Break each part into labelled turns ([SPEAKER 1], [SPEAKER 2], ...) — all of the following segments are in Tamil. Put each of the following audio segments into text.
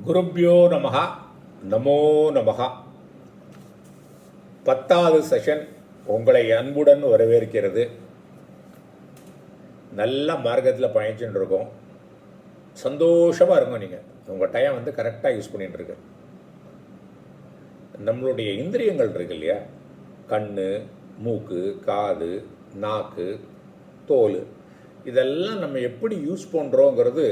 [SPEAKER 1] குருப்யோ நமஹ நமோ நமஹ. 10வது செஷன் உங்களை அன்புடன் வரவேற்கிறது. நல்ல மார்க்கத்தில் பயணிச்சுட்டு இருக்கோம். சந்தோஷமாக இருக்கும். நீங்கள் உங்கள் டைம் கரெக்டாக யூஸ் பண்ணிகிட்டு இருக்கு. நம்மளுடைய இந்திரியங்கள் இருக்கு இல்லையா, கண், மூக்கு, காது, நாக்கு, தோல், இதெல்லாம் நம்ம எப்படி யூஸ் பண்ணுறோங்கிறது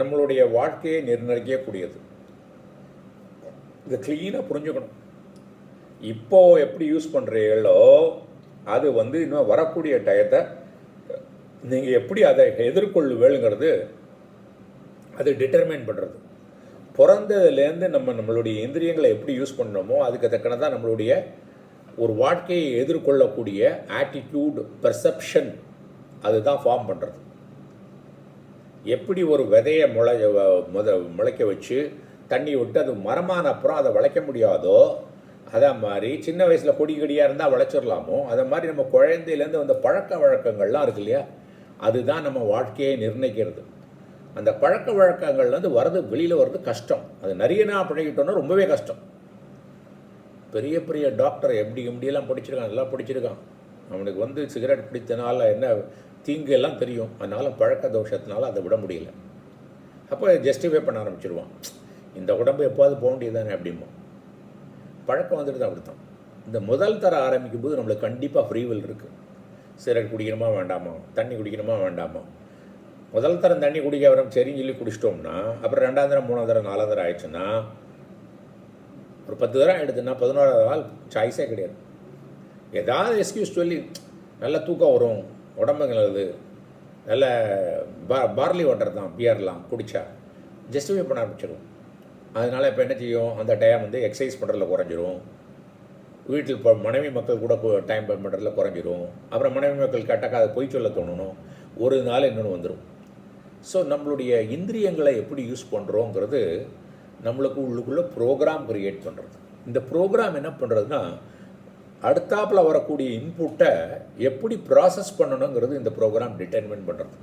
[SPEAKER 1] நம்மளுடைய வாழ்க்கையை நிர்ணயிக்கக்கூடியது. இதை க்ளீனாக புரிஞ்சுக்கணும். இப்போது எப்படி யூஸ் பண்ணுறீங்களோ அது இன்னும் வரக்கூடிய டயத்தை நீங்கள் எப்படி அதை எதிர்கொள்ளுவேளுங்கிறது அது டிட்டர்மைன் பண்ணுறது. பிறந்ததுலேருந்து நம்மளுடைய இந்திரியங்களை எப்படி யூஸ் பண்ணணுமோ அதுக்கு தக்கன தான் நம்மளுடைய ஒரு வாழ்க்கையை எதிர்கொள்ளக்கூடிய ஆட்டிடியூட், பெர்செப்ஷன் அதுதான் ஃபார்ம் பண்ணுறது. எப்படி ஒரு விதையை முளைக்க வச்சு தண்ணி விட்டு அது மரமான அப்புறம் அதை வளைக்க முடியாதோ, அதே மாதிரி சின்ன வயசில் கொடி கொடியாக இருந்தால் வளைச்சிடலாமோ, அதை மாதிரி நம்ம குழந்தையிலேருந்து வந்த பழக்க வழக்கங்கள்லாம் இருக்கு இல்லையா, அதுதான் நம்ம வாழ்க்கையை நிர்ணயிக்கிறது. அந்த பழக்க வழக்கங்கள்லேருந்து வெளியில் வர்றது கஷ்டம். அது நிறைய நாள் பழகிட்டோன்னா ரொம்பவே கஷ்டம். பெரிய பெரிய டாக்டர் எப்படியெல்லாம் படிச்சிருக்கான், நல்லா படிச்சிருக்கான். அவனுக்கு சிகரெட் பிடித்தனால என்ன தீங்கு எல்லாம் தெரியும். அதனால் பழக்க தோஷத்தினால அதை விட முடியல. அப்போ ஜஸ்டிஃபை பண்ண ஆரம்பிச்சிருவான். இந்த உடம்பு எப்போது போக வேண்டியதானே அப்படிமா. பழக்கம் வந்துட்டு தான் அப்படித்தான். இந்த முதல் தர ஆரம்பிக்கும் போது நம்மளுக்கு கண்டிப்பாக ஃப்ரீவில் இருக்குது. சிகரெட் குடிக்கணுமா வேண்டாமா, தண்ணி குடிக்கணுமா வேண்டாமா. முதல் தரம் தண்ணி குடிக்க வரோம் சரின்னு சொல்லி குடிச்சிட்டோம்னா அப்புறம் 2ஆம் தரம் 3ஆம் தரம் 4ஆம் தரம் ஆயிடுச்சுன்னா ஒரு 10 தரம் ஆகிடுதுன்னா 11ஆவது நாள் சாய்ஸே கிடையாது. ஏதாவது எக்ஸ்கியூஸ் சொல்லி நல்லா தூக்கம் வரும், உடம்புங்க நல்லது, நல்ல பார்லி வாட்டர் தான் பியர்லாம் குடித்தா ஜஸ்டிஃபை பண்ண ஆரம்பிச்சிடும். அதனால் இப்போ என்ன செய்யும், அந்த டைம் எக்ஸசைஸ் பண்ணுறதுல குறைஞ்சிரும். வீட்டில் இப்போ மனைவி மக்கள் கூட டைம் ஸ்பெண்ட் பண்ணுறதுல குறைஞ்சிரும். அப்புறம் மனைவி மக்கள் கேட்டாக்கா அதை பொய் சொல்ல தோணணும். ஒரு நாள் இன்னொன்று வந்துடும். ஸோ நம்மளுடைய இந்திரியங்களை எப்படி யூஸ் பண்ணுறோங்கிறது நம்மளுக்கு உள்ளுக்குள்ளே ப்ரோக்ராம் க்ரியேட் பண்ணுறது. இந்த ப்ரோக்ராம் என்ன பண்ணுறதுன்னா அடுத்தாப்பில் வரக்கூடிய இன்புட்டை எப்படி ப்ராசஸ் பண்ணணுங்கிறது இந்த ப்ரோக்ராம் டிட்டர்மைன் பண்ணுறது.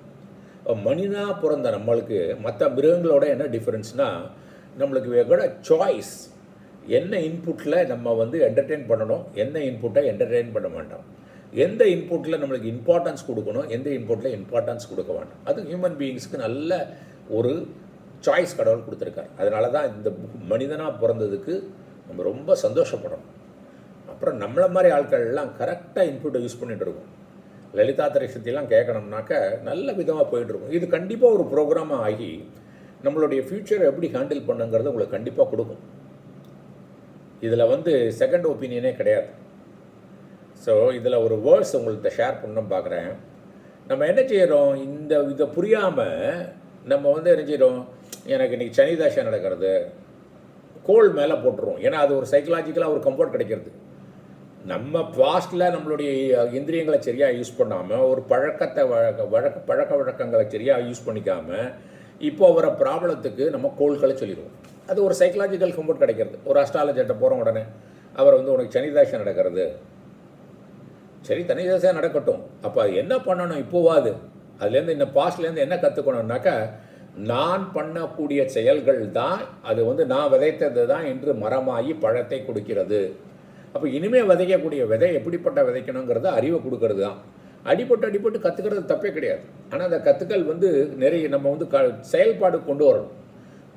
[SPEAKER 1] மனிதனாக பிறந்த நம்மளுக்கு மற்ற மிருகங்களோட என்ன டிஃப்ரென்ஸ்னால் நம்மளுக்கு சாய்ஸ். என்ன இன்புட்டில் நம்ம என்டர்டெயின் பண்ணணும், என்ன இன்புட்டை என்டர்டெயின் பண்ண வேண்டாம், எந்த இன்புட்டில் நம்மளுக்கு இம்பார்ட்டன்ஸ் கொடுக்கணும், எந்த இன்புட்டில் இம்பார்ட்டன்ஸ் கொடுக்க வேண்டாம். அது ஹியூமன் பீயிங்ஸுக்கு நல்ல ஒரு சாய்ஸ் கடவுள் கொடுத்துருக்காரு. அதனால தான் இந்த மனிதனாக பிறந்ததுக்கு நம்ம ரொம்ப சந்தோஷப்படணும். அப்புறம் நம்மளை மாதிரி ஆட்கள்லாம் கரெக்டாக இன்புட்டை யூஸ் பண்ணிகிட்டு இருக்கோம். லலிதா திரைசக்தியெல்லாம் கேட்கணும்னாக்க நல்ல விதமாக போயிட்டுருக்கும். இது கண்டிப்பாக ஒரு ப்ரோக்ராமாக ஆகி நம்மளுடைய ஃப்யூச்சரை எப்படி ஹேண்டில் பண்ணுங்கிறது உங்களுக்கு கண்டிப்பாக கொடுக்கும். இதில் செகண்ட் ஒப்பீனியனே கிடையாது. ஸோ இதில் ஒரு வேர்ட்ஸ் உங்கள்கிட்ட ஷேர் பண்ணணும்னு பார்க்குறேன். நம்ம என்ன செய்கிறோம், இதை புரியாமல் நம்ம என்ன செய்கிறோம், எனக்கு இன்றைக்கி சனிதாஷம் நடக்கிறது கோல் மேலே போட்டுருவோம். ஏன்னா அது ஒரு சைக்கலாஜிக்கலாக ஒரு கம்ஃபர்ட் கிடைக்கிறது. நம்ம பாஸ்டில் நம்மளுடைய இந்திரியங்களை சரியாக யூஸ் பண்ணாமல் ஒரு பழக்க வழக்கங்களை சரியாக யூஸ் பண்ணிக்காமல் இப்போ வர ப்ராப்ளத்துக்கு நம்ம கோள்களை சொல்லிடுவோம். அது ஒரு சைக்கலாஜிக்கல் கம்ஃபர்ட் கிடைக்கிறது. ஒரு அஸ்ட்ராலஜர்கிட்ட போகிறோம், உடனே அவர் உனக்கு சனிதாஷம் நடக்கிறது, சரி தனிதாசம் நடக்கட்டும். அப்போ அது என்ன பண்ணணும் இப்போவாது, அதுலேருந்து இந்த பாஸ்ட்லேருந்து என்ன கற்றுக்கணும்னாக்கா நான் பண்ணக்கூடிய செயல்கள் தான் அது நான் விதைத்தது தான் என்று மரமாகி பழத்தை கொடுக்கிறது. அப்போ இனிமேல் விதைக்கக்கூடிய விதை எப்படிப்பட்ட விதைக்கணுங்கிறத அறிவை கொடுக்கறது தான். அடிபட்டு கற்றுக்கிறது தப்பே கிடையாது. ஆனால் அந்த கற்றுக்கள் நிறைய நம்ம செயல்பாடு கொண்டு வரணும்.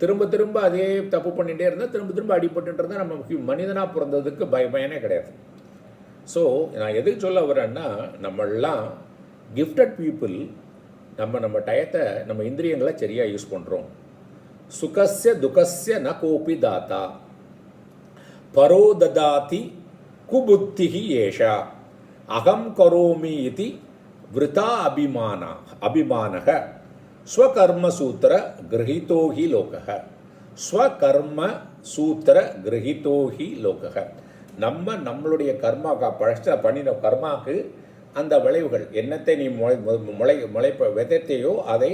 [SPEAKER 1] திரும்ப அதே தப்பு பண்ணிகிட்டே இருந்தால் திரும்ப அடிபட்டுன்றதான் நம்ம மனிதனாக பிறந்ததுக்கு பயனே கிடையாது. ஸோ நான் எதுக்கு சொல்ல வரேன்னா, நம்மளாம் கிஃப்டட் பீப்புள். நம்ம டயத்தை நம்ம இந்திரியங்களை சரியாக யூஸ் பண்ணுறோம். சுகஸ்ய துகஸ்ய ந கோபி தாத்தா பரோ ததாதி குபுத்திஹி ஏஷா அகம் கரோமி இதி விருதா அபிமானக ஸ்வகர்ம சூத்திர கிரகிதோஹி லோகக. ஸ்வகர்ம சூத்திர கிரகிதோஹி லோகக. நம்மளுடைய கர்மா பண்ணின கர்மாவுக்கு அந்த விளைவுகள் என்னத்தை நீ விதைத்தையோ அதை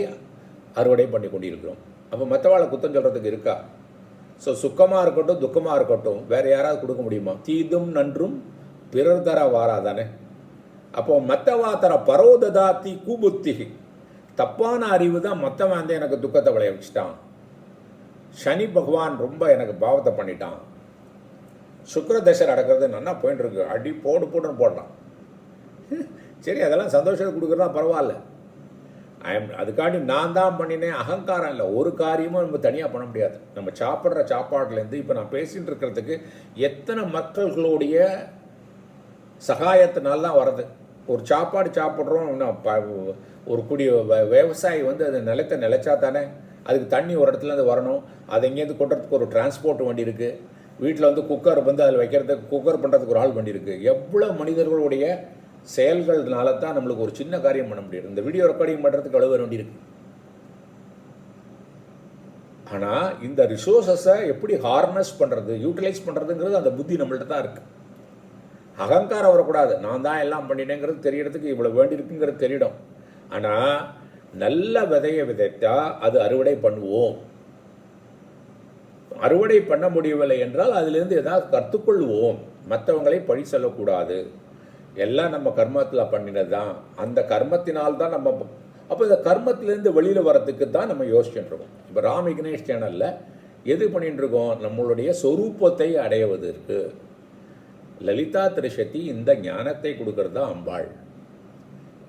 [SPEAKER 1] அறுவடை பண்ணி கொண்டிருக்கிறோம். அப்போ மற்றவாளை குத்தம் சொல்கிறதுக்கு இருக்கா? ஸோ சுக்கமாக இருக்கட்டும் துக்கமாக இருக்கட்டும் வேறு யாராவது கொடுக்க முடியுமா? தீதும் நன்றும் பிறர் தர வாராதானே. அப்போது மற்றவா தர பரோததாத்தி கூபுத்திகி. தப்பான அறிவு தான் மற்றவன் எனக்கு துக்கத்தை விளைய வச்சுட்டான். சனி பகவான் ரொம்ப எனக்கு பாவத்தை பண்ணிட்டான், சுக்கிர தசை நடக்கிறது நல்லா போயிட்டு இருக்கு, அடி போடுன்னு போடுறான். சரி, அதெல்லாம் சந்தோஷத்தை கொடுக்குறதா பரவாயில்ல. அதுக்காண்டி நான் தான் பண்ணினேன் அகங்காரம் இல்லை. ஒரு காரியமும் நம்ம தனியாக பண்ண முடியாது. நம்ம சாப்பிட்ற சாப்பாடுலேருந்து இப்போ நான் பேசிகிட்டு இருக்கிறதுக்கு எத்தனை மக்கள்களுடைய சகாயத்தினால தான் வருது. ஒரு சாப்பாடு சாப்பிட்றோம், ஒரு விவசாயி வந்து அது நிலைச்சா தானே அதுக்கு தண்ணி ஒரு இடத்துலேருந்து வரணும், அதை எங்கேருந்து கொட்டுறதுக்கு ஒரு டிரான்ஸ்போர்ட் வண்டி இருக்குது, வீட்டில் வந்து குக்கர் வந்து அதில் வைக்கிறதுக்கு குக்கர் பண்ணுறதுக்கு ஒரு ஆள் வண்டி இருக்குது. எவ்வளோ மனிதர்களுடைய செயல்கள்னால தான் நம்மளுக்கு ஒரு சின்ன காரியம் பண்ண முடியாது. இந்த வீடியோ ரெக்கார்டிங் பண்ணுறதுக்கு அவ்வளோ வேண்டி இருக்கு. ஆனால் இந்த ரிசோர்ஸஸை எப்படி ஹார்னஸ் பண்ணுறது, யூட்டிலைஸ் பண்ணுறதுங்கிறது அந்த புத்தி நம்மள்ட்ட தான் இருக்குது. அகங்காரம் வரக்கூடாது, நான் தான் எல்லாம் பண்ணினேங்கிறது தெரியறதுக்கு இவ்வளோ வேண்டியிருக்குங்கிறது தெரியடும். ஆனால் நல்ல விதையை விதைத்தா அது அறுவடை பண்ணுவோம். அறுவடை பண்ண முடியவில்லை என்றால் அதிலிருந்து ஏதாவது கற்றுக்கொள்வோம். மற்றவங்களை பழி சொல்லக்கூடாது. எல்லாம் நம்ம கர்மத்தில் பண்ணினது தான். அந்த கர்மத்தினால்தான் நம்ம அப்போ இந்த கர்மத்திலேருந்து வெளியில் வரத்துக்கு தான் நம்ம யோசிச்சுட்டு இருக்கோம். இப்போ ராம் விக்னேஷ் சேனலில் எது பண்ணிட்டு இருக்கோம்? நம்மளுடைய சொரூபத்தை அடைவதற்கு லலிதா திரிசதி இந்த ஞானத்தை கொடுக்கறது தான் அம்பாள்.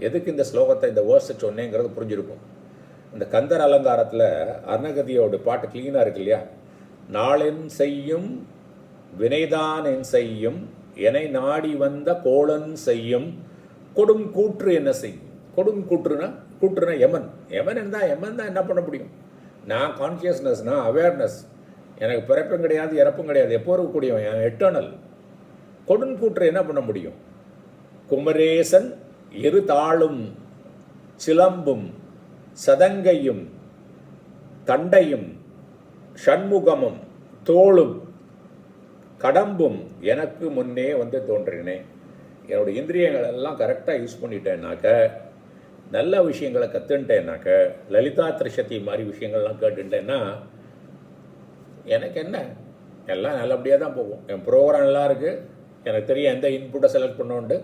[SPEAKER 1] எதுக்கு இந்த ஸ்லோகத்தை இந்த வேர்ஸை சொன்னேங்கிறது புரிஞ்சிருக்கும். இந்த கந்தர் அலங்காரத்தில் அருணகதியோட பாட்டு கிளீனாக இருக்கு இல்லையா? நாளென் செய்யும் வினைதான் என் செய்யும், என்னை நாடி வந்த கோளன் செய்யும் கொடும் கூற்று என்ன செய்யும். கொடும் கூற்றுனா யமன். யமன் தான் என்ன பண்ண முடியும்? நான் கான்சியஸ்னஸ், நான் அவேர்னஸ், எனக்கு பிறப்பும் கிடையாது இறப்பும் கிடையாது, எப்போ இருக்கக்கூடியவன், என் எட்டர்னல். கொடுங்கூற்று என்ன பண்ண முடியும்? குமரேசன் இரு தாளும் சிலம்பும் சதங்கையும் தண்டையும் ஷண்முகமும் தோளும் கடம்பும் எனக்கு முன்னே வந்து தோன்றினேன். என்னோட இந்திரியங்கள் எல்லாம் கரெக்டாக யூஸ் பண்ணிட்டேன்னாக்க, நல்ல விஷயங்களை கற்றுன்ட்டேன்னாக்க, லலிதா திரிசதி மாதிரி விஷயங்கள்லாம் கேட்டுட்டேன்னா எனக்கு என்ன, எல்லாம் நல்லபடியாக தான் போகும். என் ப்ரோக்ராம் நல்லா இருக்குது, எனக்கு தெரியும் எந்த இன்புட்டை செலக்ட் பண்ணோன்ட்டு,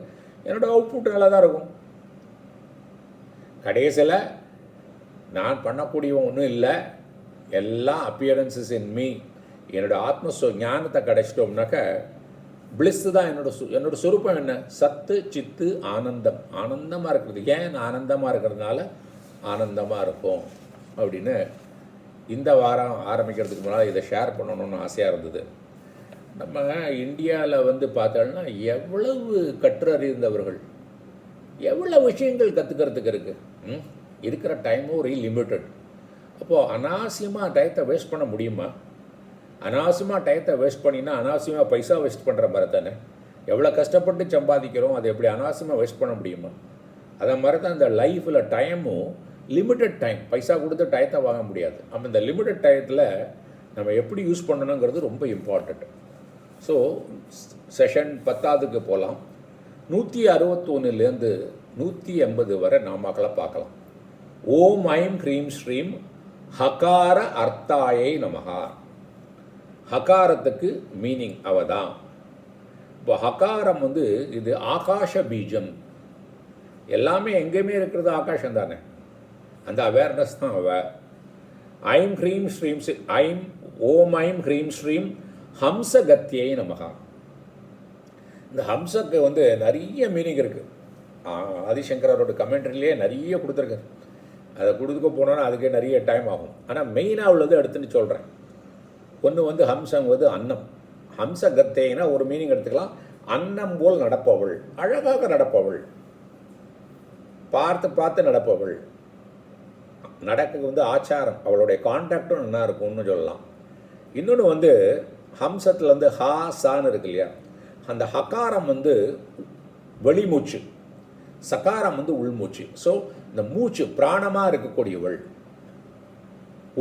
[SPEAKER 1] என்னோடய அவுட்புட் நல்லா தான் இருக்கும். கடைசியில் நான் பண்ணக்கூடியவன் ஒன்றும் இல்லை, எல்லாம் அப்பியரன்சஸ் இன் மீ. என்னோடய ஆத்ம ஞானத்தை கிடைச்சிட்டோம்னாக்க பிளிஸ்ஸு தான் என்னோட சொரூபம். என்ன? சத்து சித்து ஆனந்தம். ஆனந்தமாக இருக்கிறது. ஏன் ஆனந்தமாக இருக்கிறதுனால ஆனந்தமாக இருக்கும் அப்படின்னு இந்த வாரம் ஆரம்பிக்கிறதுக்கு முன்னால் இதை ஷேர் பண்ணணும்னு ஆசையாக இருந்தது. நம்ம இந்தியாவில் வந்து பார்த்தோம்னா எவ்வளவு கற்றறிந்தவர்கள், எவ்வளோ விஷயங்கள் கற்றுக்கிறதுக்கு இருக்குது. இருக்கிற டைமும் ஒரு லிமிட்டட். அப்போது அனாவசியமாக டயத்தை வேஸ்ட் பண்ண முடியுமா? அனாவசியமாக டயத்தை வேஸ்ட் பண்ணினா அனாவசியமாக பைசா வேஸ்ட் பண்ணுற மாதிரி தானே. எவ்வளோ கஷ்டப்பட்டு சம்பாதிக்கிறோம், அதை எப்படி அனாவசியமாக வேஸ்ட் பண்ண முடியுமா? அதை மாதிரி தான் இந்த லைஃப்பில் டைமும் லிமிட்டட் டைம். பைசா கொடுத்து டயத்தை வாங்க முடியாது. அப்போ இந்த லிமிட்டட் டயத்தில் நம்ம எப்படி யூஸ் பண்ணணுங்கிறது ரொம்ப இம்பார்ட்டண்ட். ஸோ செஷன் 10க்கு போகலாம். 161லேருந்து 180 வரை நாமாக்களை பார்க்கலாம். ஓம் ஐம் ஹ்ரீம் ஸ்ரீம் ஹகார அர்த்தாயை நமஹா. ஹகாரத்துக்கு மீனிங் அவதான். இப்போ ஹகாரம் வந்து இது ஆகாஷ பீஜம். எல்லாமே எங்கேயுமே இருக்கிறது ஆகாஷம் தானே. அந்த அவேர்னஸ் தான் அவ. ஐம் ஹ்ரீம் ஸ்ரீம் ஐம் ஓம் ஐம் ஹ்ரீம் ஸ்ரீம் ஹம்சகத்தியை நமகா. இந்த ஹம்சக்கு வந்து நிறைய மீனிங் இருக்குது. ஆதிசங்கரோட கமெண்ட்ரிலேயே நிறைய கொடுத்துருக்காரு. அதை கொடுத்துக்க போனோன்னா அதுக்கே நிறைய டைம் ஆகும். ஆனால் மெயினாக உள்ளது எடுத்துன்னு சொல்கிறேன். ஒன்று வந்து ஹம்சம் வந்து அன்னம். ஹம்சகத்தேனா ஒரு மீனிங் எடுத்துக்கலாம். அன்னம் போல் நடப்பவள், அழகாக நடப்பவள், பார்த்து பார்த்து நடப்பவள். நடக்க வந்து ஆச்சாரம், அவளுடைய கான்டாக்டும் நல்லா இருக்கும்னு சொல்லலாம். இன்னொன்று வந்து ஹம்சத்தில் வந்து ஹா சான்னு இருக்கு இல்லையா, அந்த ஹகாரம் வந்து வெளிமூச்சு, சகாரம் வந்து உள்மூச்சு. ஸோ இந்த மூச்சு பிராணமாக இருக்கக்கூடியவள்,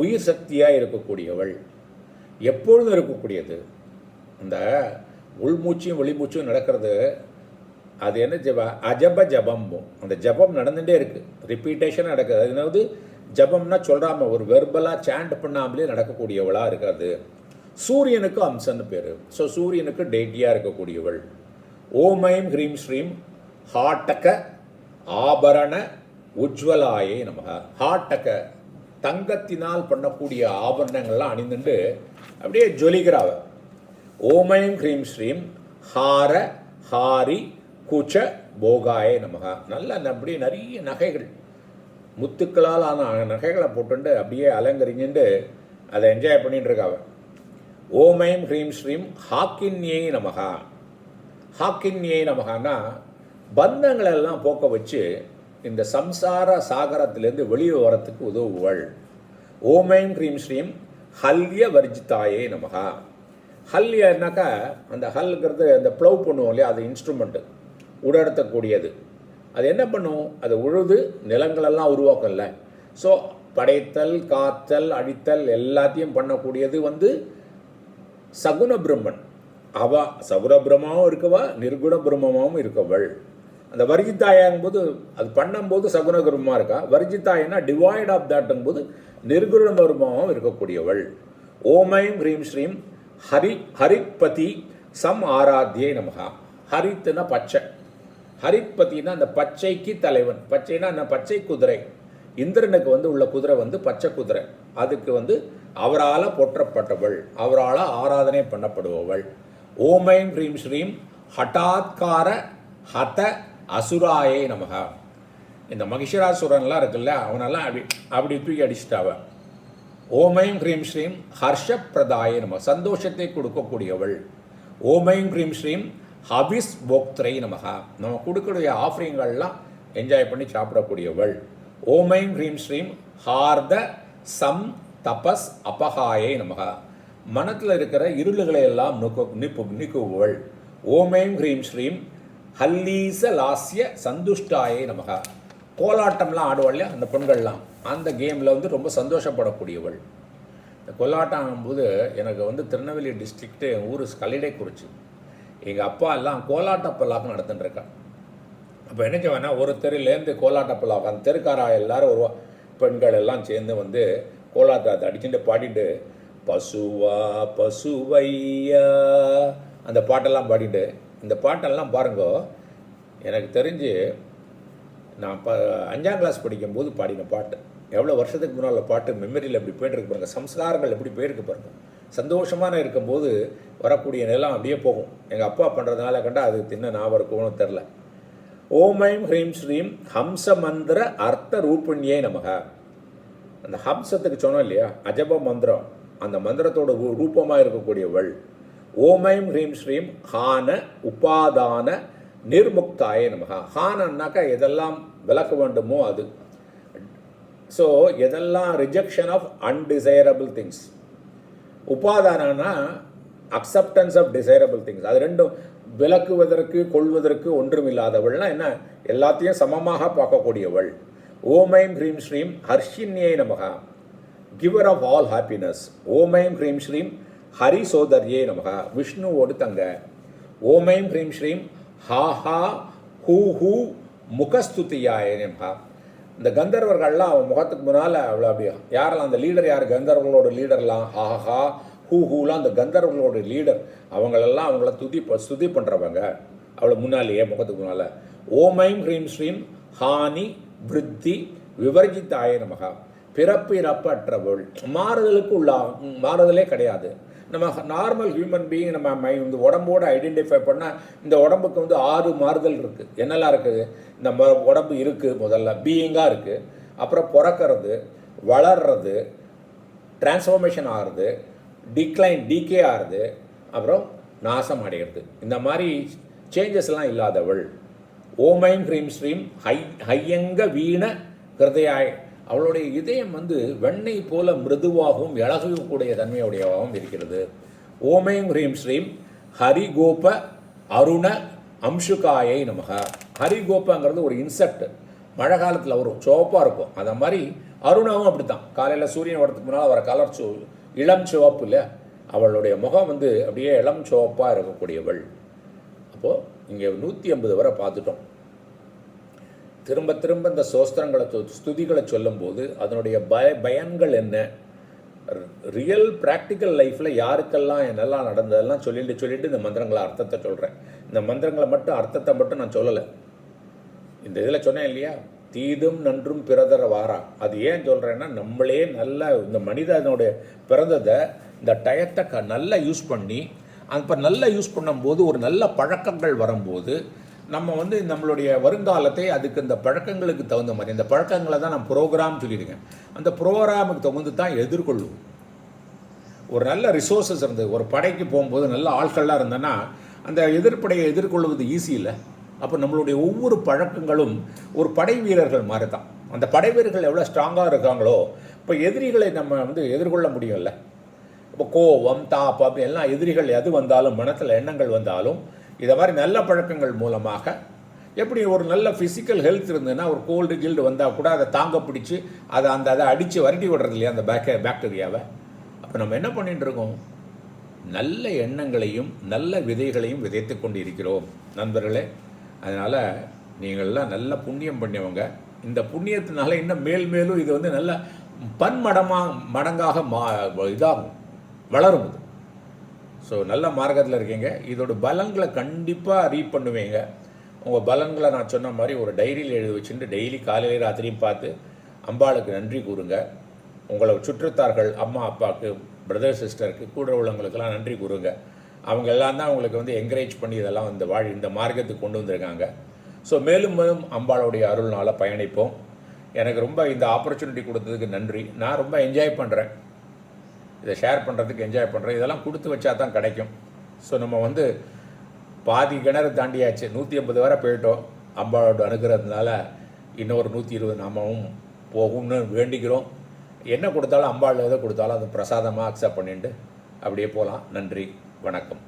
[SPEAKER 1] உயிர் சக்தியாக இருக்கக்கூடியவள், எப்பொழுதும் இருக்கக்கூடியது. அந்த உள்மூச்சியும் வெளிமூச்சும் நடக்கிறது அது என்ன அஜப ஜபம். அந்த ஜபம் நடந்துகிட்டே இருக்குது, ரிப்பீட்டேஷன் நடக்குது. அதாவது ஜபம்னா சொல்கிறாம ஒரு வெர்பலாக சாண்ட் பண்ணாமலே நடக்கக்கூடியவளாக இருக்காது. சூரியனுக்கு அம்சன்னு பேர். ஸோ சூரியனுக்கு டேட்டியாக இருக்கக்கூடியவள். ஓமைம் ஹ்ரீம் ஸ்ரீம் ஹாட்டக ஆபரண உஜ்வலாயே நமக. ஹாட்டக தங்கத்தினால் பண்ணக்கூடிய ஆபரணங்கள்லாம் அணிந்துட்டு அப்படியே ஜொலிக்கிறாவ. ஓமைம் ஹ்ரீம் ஸ்ரீம் ஹார ஹாரி குச்ச போகாய நமகா. நல்ல அப்படியே நிறைய நகைகள், முத்துக்களால் ஆன நகைகளை போட்டுண்டு அப்படியே அலங்கரிஞ்சுட்டு அதை என்ஜாய் பண்ணிட்டு இருக்காவ. ஓமைம் ஹ்ரீம் ஸ்ரீம் ஹாக்கின்யே நமகா. ஹாக்கின்யே நமகான்னா பந்தங்களெல்லாம் போக்க வச்சு இந்த சம்சார சாகரத்திலேருந்து வெளியே வரத்துக்கு உதவுவள். ஓமைம் ஹ்ரீம் ஸ்ரீம் ஹல்ய வர்ஜிதாயே நமகா. ஹல்யன்னாக்கா அந்த ஹல்ங்கிறது அந்த ப்ளவ் பண்ணுவோம் இல்லையா, அது இன்ஸ்ட்ருமெண்ட்டு, உடர்த்தக்கூடியது. அது என்ன பண்ணும், அது உழுது நிலங்களெல்லாம் உருவாக்கல. ஸோ படைத்தல் காத்தல் அழித்தல் எல்லாத்தையும் பண்ணக்கூடியது சகுண பிரம்மன். அவ சகுண பிரம்மாவும் இருக்கவா, நிர்குண பிரம்மமாகவும் இருக்கவள். அந்த வர்ஜிதாயாங்கும்போது அது பண்ணும்போது சகுண பிரம்மா இருக்கா, வர்ஜிதாயனா டிவைட் ஆஃப் தாட்டும்போது நிர்குண பிரம்மாவும் இருக்கக்கூடியவள். ஓமைம் ஹ்ரீம் ஸ்ரீம் ஹரித்பதி சம் ஆராத்தியே நமகா. ஹரித்துனா பச்சை, ஹரித்பதினா அந்த பச்சைக்கு தலைவன். பச்சைனா என்ன, பச்சை குதிரை. இந்திரனுக்கு உள்ள குதிரை பச்சை குதிரை. அதுக்கு அவரால் போற்றப்பட்டவள், அவரால் ஆராதனை பண்ணப்படுபவள். ஓமைம் ஹ்ரீம் ஸ்ரீம் ஹட்டாத்கார ஹத அசுராயே நமகா. இந்த மகிஷராசுரன்லாம் இருக்குல்ல, அவனெல்லாம் அப்படி தூக்கி அடிச்சிட்டாவ. ஓமைம் ஹ்ரீம் ஸ்ரீம் ஹர்ஷப்பிரதாயே நம. சந்தோஷத்தை கொடுக்கக்கூடியவள். ஓமைம் ஹ்ரீம் ஸ்ரீம் ஹவிஸ் போக்திரை நமகா. நம்ம கொடுக்கக்கூடிய ஆஃபரிங்கள்லாம் என்ஜாய் பண்ணி சாப்பிடக்கூடியவள். ஓமைம் ஹ்ரீம் ஸ்ரீம் ஹார்த சம் தபஸ் அபகாயை நமகா. மனத்தில் இருக்கிற இருளுகளை எல்லாம் நீக்குவள். ஓமைம் ஹ்ரீம் ஸ்ரீம் ஹல்லீச லாஸ்ய சந்துஷ்டாயை நமகா. கோலாட்டம்லாம் ஆடுவாள் இல்லையா அந்த பெண்கள்லாம், அந்த கேமில் ரொம்ப சந்தோஷப்படக்கூடியவள். இந்த கோலாட்டம் ஆகும்போது எனக்கு திருநெல்வேலி டிஸ்ட்ரிக்ட்டு என் ஊர் கல்லிடைக்குறிச்சி. எங்கள் அப்பா எல்லாம் கோலாட்ட பல்லாக்கு நடத்துட்டுருக்கா. அப்போ என்ன செய்வேன்னா, ஒரு தெருலேருந்து கோலாட்ட பல்லாக்கு அந்த தெருக்காரா எல்லாரும் ஒரு பெண்கள் எல்லாம் சேர்ந்து கோலாட்டத்தை அடிச்சுட்டு பாடிட்டு பசுவா பசுவையா அந்த பாட்டெல்லாம் பாடிட்டு, இந்த பாட்டெல்லாம் பாருங்க, எனக்கு தெரிஞ்சு நான் 5ஆம் கிளாஸ் படிக்கும்போது பாடின பாட்டு. எவ்வளோ வருஷத்துக்கு முன்னால் பாட்டு மெமரியில் எப்படி போய்ட்டுருக்கு பாருங்க, சம்ஸ்காரங்கள் எப்படி போயிருக்கு பாருங்க. சந்தோஷமான இருக்கும்போது வரக்கூடிய நிலம் அப்படியே போகும். எங்கள் அப்பா பண்ணுறதுனால கண்டா அது தின்ன ஞாபகம் இருக்கும்னு தெரில. ஓமைம் ஹ்ரீம் ஸ்ரீம் ஹம்ச மந்திர அர்த்த ரூபிணியே நமக. அந்த ஹம்சத்துக்கு சொன்னோம் இல்லையா, அஜப மந்திரம், அந்த மந்திரத்தோட ரூபமாக இருக்கக்கூடியவள். ஓமைம் ஹ்ரீம் ஸ்ரீம் ஹான உபாதான நிர்முக்தாயே நமகா. ஹானன்னாக்கா எதெல்லாம் விளக்க வேண்டுமோ அது. ஸோ எதெல்லாம் ரிஜெக்ஷன் ஆஃப் அன்டிசைரபிள் திங்ஸ். உபாதானா அக்செப்டன்ஸ் ஆஃப் டிசைரபிள் திங்ஸ். அது ரெண்டும் விளக்குவதற்கு கொள்வதற்கு ஒன்றும் இல்லாதவள்னா என்ன, எல்லாத்தையும் சமமாக பார்க்கக்கூடியவள். ஓமைம் ஹ்ரீம் ஸ்ரீம் ஹர்ஷின்யே நமகா, கிவர் ஆஃப் ஆல் ஹாப்பினஸ். ஓமைம் ஹ்ரீம் ஸ்ரீம் ஹரி சோதர்யே நமகா, விஷ்ணுவோடு தங்க. ஓமைம் ஹ்ரீம் ஸ்ரீம் ஹாஹா ஹூ ஹூ முகஸ்துதியாய நமகா. இந்த கந்தர்வர்கள்லாம் அவன் முகத்துக்கு முன்னால் அவ்வளோ அப்படியே யாரெல்லாம் அந்த லீடர், யார் கந்தர்வர்களோட லீடர்லாம், ஹாஹா ஹூ ஹூலாம் அந்த கந்தர்வர்களோட லீடர், அவங்களெல்லாம் அவங்கள ஸ்துதி பண்ணுறவங்க அவளை முன்னாலேயே முகத்துக்கு முன்னால். ஓமைம் ஹ்ரீம் ஸ்ரீம் ஹானி விருத்தி விவர்ஜித்தாய நமகா, பிறப்பிறப்பற்றவள். மாறுதலுக்கு மாறுதலே கிடையாது. நம்ம நார்மல் ஹியூமன் பீயிங் நம்ம இந்த உடம்போடு ஐடென்டிஃபை பண்ணால் இந்த உடம்புக்கு 6 மாறுதல் இருக்குது. என்னெல்லாம் இருக்குது, இந்த உடம்பு இருக்குது, முதல்ல பீயிங்காக இருக்குது, அப்புறம் பிறக்கிறது, வளர்றது, டிரான்ஸ்ஃபார்மேஷன் ஆகிறது, டீகே ஆகிறது, அப்புறம் நாசம் அடைகிறது. இந்த மாதிரி சேஞ்சஸ்லாம் இல்லாதவள். ஓமைம் ஹ்ரீம் ஸ்ரீம் ஹையங்க வீண ஹிருதயாய். அவளுடைய இதயம் வெண்ணெய் போல மிருதுவாகவும் இழகக்கூடிய தன்மையுடையவாகவும் இருக்கிறது. ஓமைம் ஹ்ரீம் ஸ்ரீம் ஹரிகோப அருண அம்சுகாயை நமக. ஹரிகோப்பங்கிறது ஒரு இன்செக்ட், மழை காலத்தில் வரும், சிவப்பாக இருக்கும். அந்த மாதிரி அருணாவும் அப்படித்தான். காலையில் சூரியன் வரதுக்கு முன்னால் வர கலர் இளம் சிவப்பு இல்லை, அவளுடைய முகம் அப்படியே இளம் சிவப்பாக இருக்கக்கூடியவள். அப்போது இங்கே 150 வரை பார்த்துட்டோம். திரும்ப திரும்ப இந்த சோஸ்திரங்களை ஸ்துதிகளை சொல்லும்போது அதனுடைய பயன்கள் என்ன, ரியல் ப்ராக்டிக்கல் லைஃப்பில் யாருக்கெல்லாம் என்னெல்லாம் நடந்ததெல்லாம் சொல்லிட்டு இந்த மந்திரங்களை அர்த்தத்தை சொல்கிறேன். இந்த மந்திரங்களை மட்டும் அர்த்தத்தை மட்டும் நான் சொல்லலை. இந்த இதில் சொன்னேன் இல்லையா, தீதும் நன்றும் பிறதர வாரா. அது ஏன் சொல்கிறேன்னா, நம்மளே நல்லா இந்த மனிதனுடைய பிறந்ததை இந்த டயத்தை நல்லா யூஸ் பண்ணி, அப்போ நல்லா யூஸ் பண்ணும்போது ஒரு நல்ல பழக்கங்கள் வரும்போது நம்ம வந்து நம்மளுடைய வருங்காலத்தை அதுக்கு இந்த பழக்கங்களுக்கு தகுந்த மாதிரி, இந்த பழக்கங்களை தான் நான் ப்ரோக்ராம் சொல்லியிருக்கேன், அந்த ப்ரோக்ராமுக்கு தகுந்து தான் எதிர்கொள்ளும். ஒரு நல்ல ரிசோர்ஸஸ் இருந்தது, ஒரு படைக்கு போகும்போது நல்ல ஆட்கள்லாம் இருந்தேன்னா அந்த எதிர்ப்படையை எதிர்கொள்வது ஈஸி இல்லை. அப்போ நம்மளுடைய ஒவ்வொரு பழக்கங்களும் ஒரு படை வீரர்கள் மாதிரி தான். அந்த படை வீரர்கள் எவ்வளோ ஸ்ட்ராங்காக இருக்காங்களோ இப்போ எதிரிகளை நம்ம வந்து எதிர்கொள்ள முடியும்ல. இப்போ கோவம், தாப்பம் அப்படி எல்லாம் எதிரிகள் எது வந்தாலும், மனத்தில் எண்ணங்கள் வந்தாலும், இதை மாதிரி நல்ல பழக்கங்கள் மூலமாக எப்படி ஒரு நல்ல ஃபிசிக்கல் ஹெல்த் இருந்ததுன்னா ஒரு கோல்டு கில்டு வந்தால் கூட அதை தாங்க பிடிச்சி அதை அடித்து வரட்டி விடுறது இல்லையா அந்த பாக்டீரியாவை. அப்போ நம்ம என்ன பண்ணிட்டு இருக்கோம்? நல்ல எண்ணங்களையும் நல்ல விதைகளையும் விதைத்து கொண்டு இருக்கிறோம் நண்பர்களே. அதனால் நீங்கள்லாம் நல்ல புண்ணியம் பண்ணியவங்க. இந்த புண்ணியத்தினால இன்னும் மேலும் இது வந்து நல்ல மடங்காக இதாகும், வளரும். இது ஸோ நல்ல மார்க்கத்தில் இருக்கீங்க. இதோட பலன்களை கண்டிப்பாக ரீட் பண்ணுவீங்க. உங்கள் பலன்களை நான் சொன்ன மாதிரி ஒரு டைரியில் எழுதி வச்சுட்டு டெய்லி காலையில் ராத்திரியும் பார்த்து அம்பாளுக்கு நன்றி கூறுங்க. உங்களை சுற்றத்தார்கள், அம்மா அப்பாவுக்கு, பிரதர் சிஸ்டருக்கு, கூட உள்ளவங்களுக்கெல்லாம் நன்றி கூறுங்க. அவங்க எல்லாம் தான் உங்களுக்கு வந்து என்கரேஜ் பண்ணி இதெல்லாம் இந்த மார்க்கத்துக்கு கொண்டு வந்திருக்காங்க. ஸோ மேலும் அம்பாளுடைய அருள்னால் பயணிப்போம். எனக்கு ரொம்ப இந்த ஆப்பர்ச்சுனிட்டி கொடுத்ததுக்கு நன்றி. நான் ரொம்ப என்ஜாய் பண்ணுறேன், இதை ஷேர் பண்ணுறதுக்கு என்ஜாய் பண்ணுறேன். இதெல்லாம் கொடுத்து வச்சா தான் கிடைக்கும். ஸோ நம்ம வந்து பாதி கிணறு தாண்டியாச்சு, 150 வரை போயிட்டோம். அம்பாளோட அனுகிறதுனால இன்னொரு 120 நாமவும் போகும்னு வேண்டிக்கிறோம். என்ன கொடுத்தாலும் அம்பாள் எதை கொடுத்தாலும் அது பிரசாதமாக அக்செப்ட் பண்ணிட்டு அப்படியே போகலாம். நன்றி, வணக்கம்.